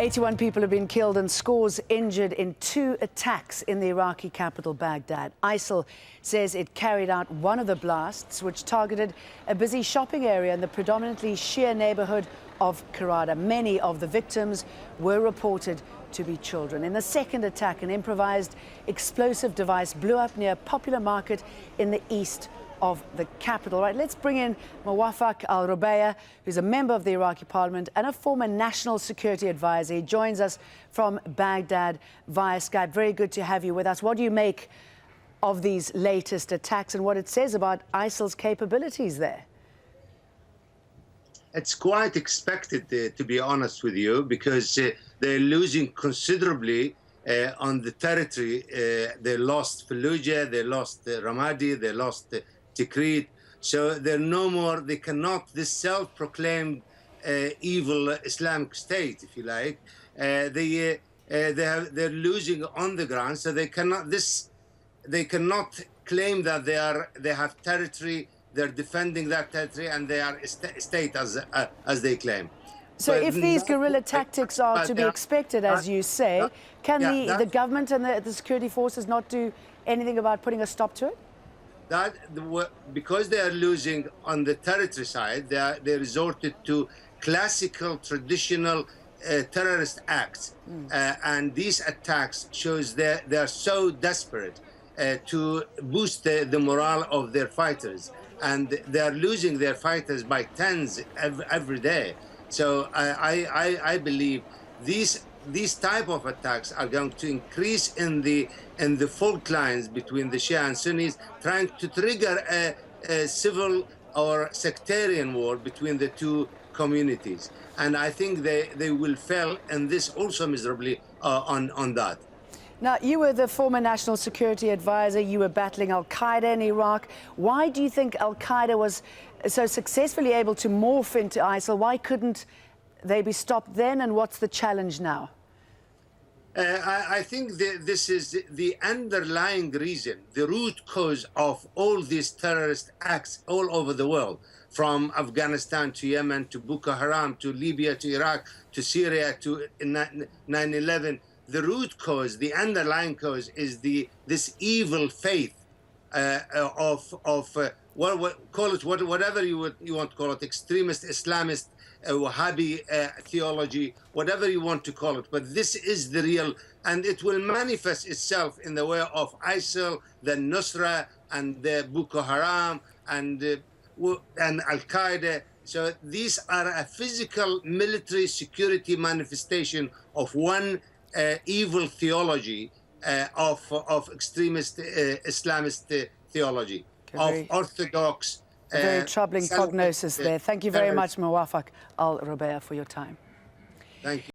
81 people have been killed and scores injured in 2 attacks in the Iraqi capital, Baghdad. ISIL says it carried out one of the blasts, which targeted a busy shopping area in the predominantly Shia neighbourhood of Karada. Many of the victims were reported to be children. In the second attack, an improvised explosive device blew up near a popular market in the east of the capital. Right, let's bring in Mowaffak al-Rubaie, who's a member of the Iraqi parliament and a former national security advisor. He joins us from Baghdad via Skype. Very good to have you with us. What do you make of these latest attacks and what it says about ISIL's capabilities there? It's quite expected, to be honest with you, because they're losing considerably on the territory. They lost Fallujah, they lost Ramadi, they lost Tikrit. So they're no more, they cannot, this self-proclaimed evil Islamic State, if you like, they're losing on the ground, so they cannot claim that they have territory. They're defending that territory, and they are a state as they claim. So if these guerrilla tactics are to be expected, as you say, can the government and the security forces not do anything about putting a stop to it? Because they are losing on the territory side, they resorted to classical, traditional terrorist acts. And these attacks shows they are so desperate to boost the morale of their fighters. And they are losing their fighters by tens every day. So I believe these type of attacks are going to increase in the fault lines between the Shia and Sunnis, trying to trigger a civil or sectarian war between the two communities. And I think they will fail in this also miserably on that. Now, you were the former national security advisor. You were battling al-Qaeda in Iraq. Why do you think al-Qaeda was so successfully able to morph into ISIL? Why couldn't they be stopped then, and what's the challenge now? I think this is the underlying reason, the root cause of all these terrorist acts all over the world, from Afghanistan to Yemen to Boko Haram to Libya to Iraq to Syria to 9/11. The root cause, the underlying cause, is this evil faith whatever you want to call it, extremist Islamist, Wahhabi theology, whatever you want to call it. But this is the real, and it will manifest itself in the way of ISIL, the Nusra, and the Boko Haram, and al-Qaeda. So these are a physical military security manifestation of one evil theology of extremist Islamist theology, of orthodox. A very troubling prognosis there. Thank you very much, Mowaffak al-Rubaie, for your time. Thank you.